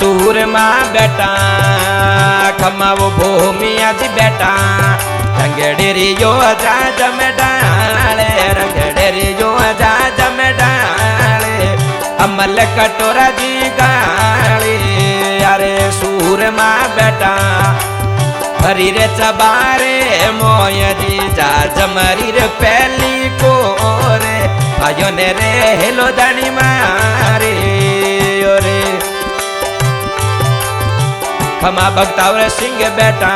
सूर माँ बेटा खमा वो भूमिया जी बेटा रंगडेरी यो जा जम डाले रंगडेरी यो जा जम डाले अमल कटोरा जी गाली अरे सूर माँ बेटा हरी रे चबारे मोय जी जा जमरी रे पहली को रे आयो ने रे हेलो दानी मारे रे खमा बगतावर सिंह बेटा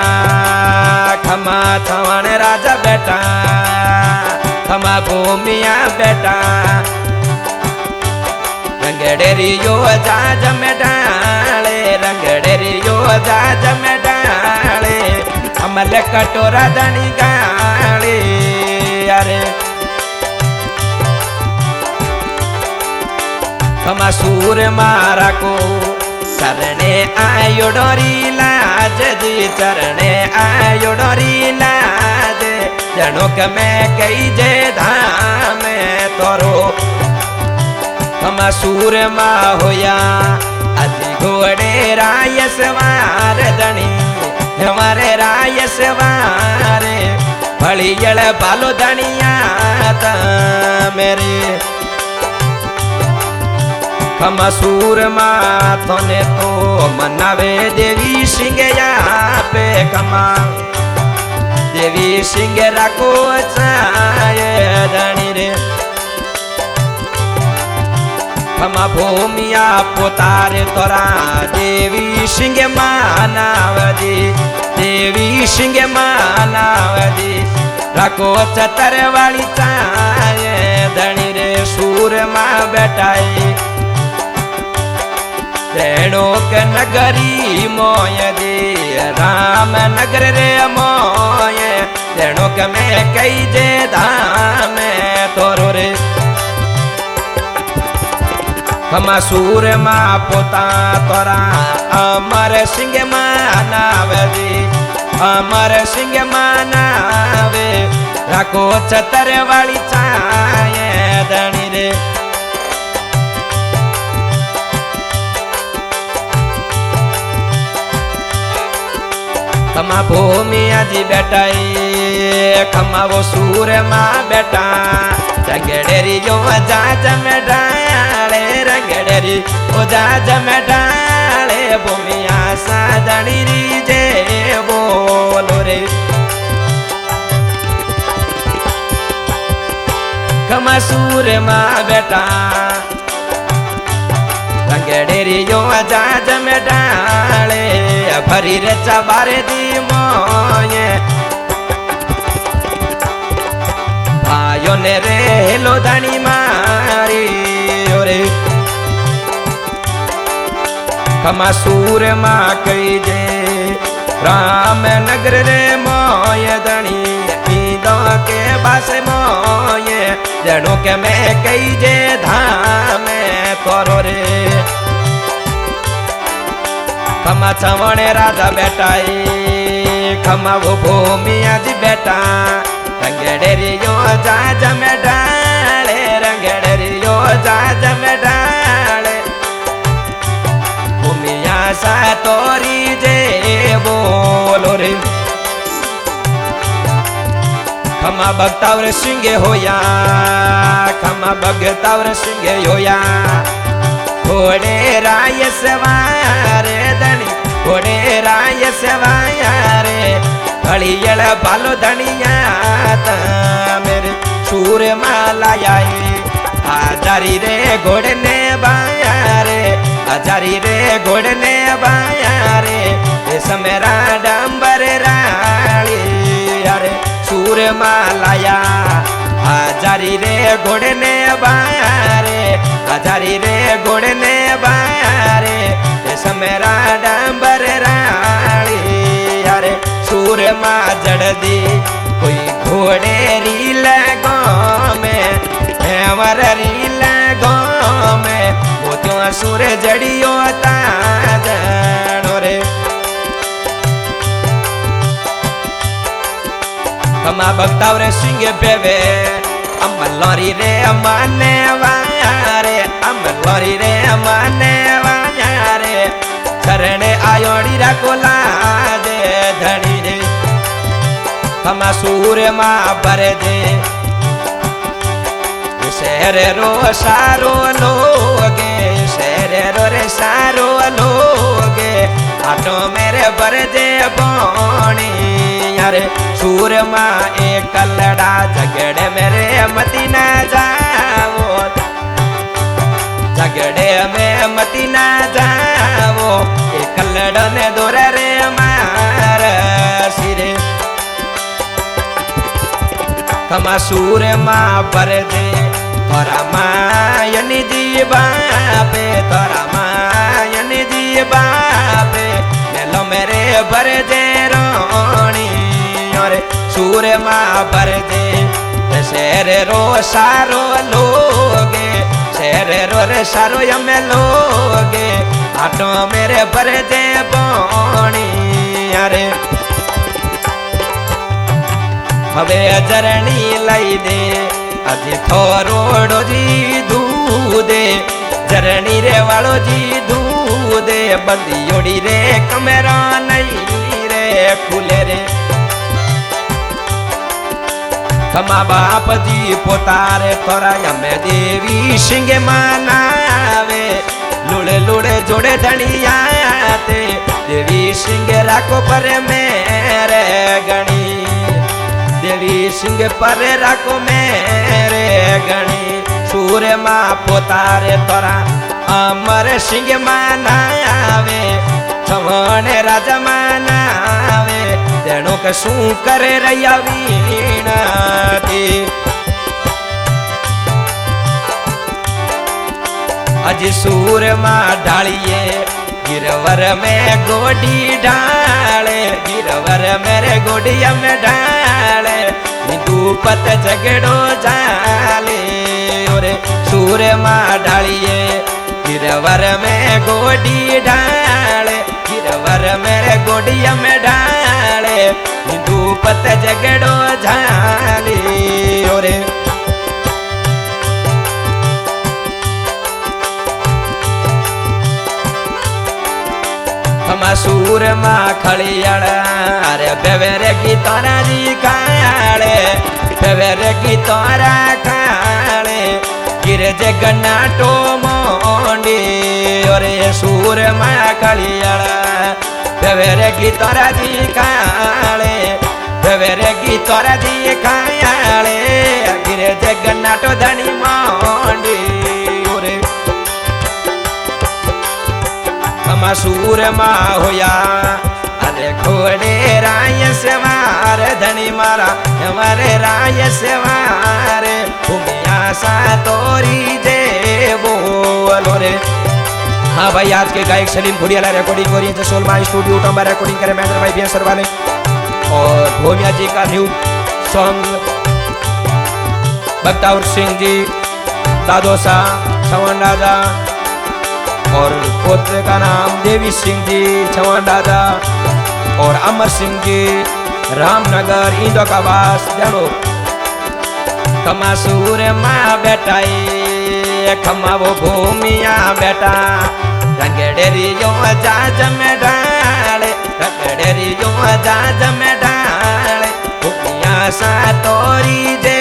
खमा छवाने राजा बेटा खमा भूमिया बेटा रंगडेरी यो जा जम डाले रंगडेरी यो जा जम डाले अमल कटोरा दानी गाली अरे खमा सूर मारा को चरणे आयो डोरी लाज जी चरणे आयो डोरी लाज जनोक में कई जे धाम तोरो खमा सूर मा होया अति घोड़े राय सवार धनी हमारे राय सवारे भड़ियल बालो धनिया मेरे खमा सूर माथो ने तो मनावे देवी सिंह यहाँ पे खमा देवी सिंह राको चाये धनी रे खमा भूमिया पोतारे तोरा देवी सिंह मानावदी देवी सिंह मानावदी राको चतर वाली चाये धनी रे सूर माँ बेटाई रेणुक नगरी मोय दे राम नगर रे मोय रेणुक में कई जे धाम तोरो रे खमा सूर माँ पोता तोरा अमर सिंह मानावे अमर सिंह मानावे राको चतर वाली चाये धनी रे खमा भूमिया जी बेटाई खमा वो सूर माँ बेटा रंगडेरी यो जा जम डाले रंगडेरी ओ जा जम डाले भूमिया साजनी री जे बोलो रे खमा सूर माँ बेटा रंगडेरी यो जा जम डाले भरी रे चबारे दी मोये भाइयों ने रे हेलो धनी मारी रे खमा सूर माँ कई जे राम नगर रे मोये धनी ईदों के बस मोये जड़ों के में कई जे धाम करो रे खमा छवणे राजा बेटाई खमा वो भूमिया जी बेटा रंगडेरी यो जा जम डाले रंगडेरी यो जा जम डाले भूमिया सा तोरी जे बोलो रे खमा भगतावर सिंह होया खमा भगतावर सिंह होया घोड़े राय सवारे धनी घोड़े राय सवारे भड़ियल बालो धनिया मेरे सूर मालायाए आजारी रे घोड़े ने बाया रे आजारी रे घोड़े ने बाया रे समेरा डंबर राली अरे सूर मालाया आजारी रे घोड़े ने बाया रे आजारी रे घोड़े ने बाया रे समेरा डंबर राली अरे सूर माँ जड़ दी कोई घोड़े रील गाँव में हेवर रील गाँव में मोतियों सूर जड़ियो ताजो रे खमा भक्तावर सिंह बेबे अमलोरी रे अमाने वाया रे अमलोरी रे अमाने वाया रे शरणे आयोड़ी रा कोला दे धनी रे खमा सूर मां भर दे शहर रो सारो लोगे शहर रो रे सारो लोगे आटो मेरे भर दे बोणी यारे सूर मां एक कलड़ा झगड़े मेरे मती ना जाओ झगड़े में मती ना जाओ एक लड़ने दौरे रे मार सिरे खमा सूर मां पर दे तोरा मायन जी बापे तोरा मायन जी बापे मेलो मेरे भर दे रोणी और सूर मां भर दे शेर रो सारो लोगे शेर रो रे सारो यमे लोगे आटो मेरे भर दे बोणी अरे हवे जरणी लई दे अजी थोरोड़ो जी दूधे जरणी रे वालो जी दूधे बंदियोड़ी रे कमेरा नहीं रे खुले रे खमा बाप जी पोतारे थोरा यमे देवी सिंह मानावे लुड़े लुड़े जोड़े धनिया ते देवी सिंह राखो पर मेरे गणी देवी सिंह पर राखो मेरे गणी सूर मां पोतारे तोरा अमर सिंह मानावे छवणे राजा मानावे तेणु के शू करे रैया वीणा अजी सूर मां ढालिए गिरवर में गोडी डाले गिरवर मेरे गोडिया में डाले दूपत झगड़ो जाले और सूर मां ढालिए गिरवर में गोडी डाले गिरवर मेरे गोडिया में डाले दूपत झगड़ो जाले और खमा सूर मां खड़ियाड़ा अरे बेवेरे की तोरा जी खाड़े बेवेरे की तोरा खाड़े गिरे जगन्नाटो मोंडी अरे सूर मां खड़ियाड़ा बेवेरे की तोरा जी खाड़े बेवेरे की तोरा जी खाड़े गिरे जगन्नाटो धनी मोंडी सूर मां होया अरे घोड़े राय सेवार धनी मारा हमारे राय सेवार भूमिया सा तोरी दे बोलो रे। हाँ भाई आज के गायक सलीम भुड़ियाला रिकॉर्डिंग हो रही है जसोलमा स्टूडियो टम्बा रिकॉर्डिंग करे महेंद्र भाई बियसर वाले और भूमिया जी का न्यू सॉन्ग बख्तावर सिंह जी दादोसा चवन राजा और पोते का नाम देवी सिंह जी चवन राजा और अमर सिंह जी रामनगर इंदो का वास जानो खमा सूर माँ बेटाई खमा वो भूमिया बेटा रंगेडेरी जो जाज में डाले रंगेडेरी जो जाज में डाले भूमिया सा तोरी दे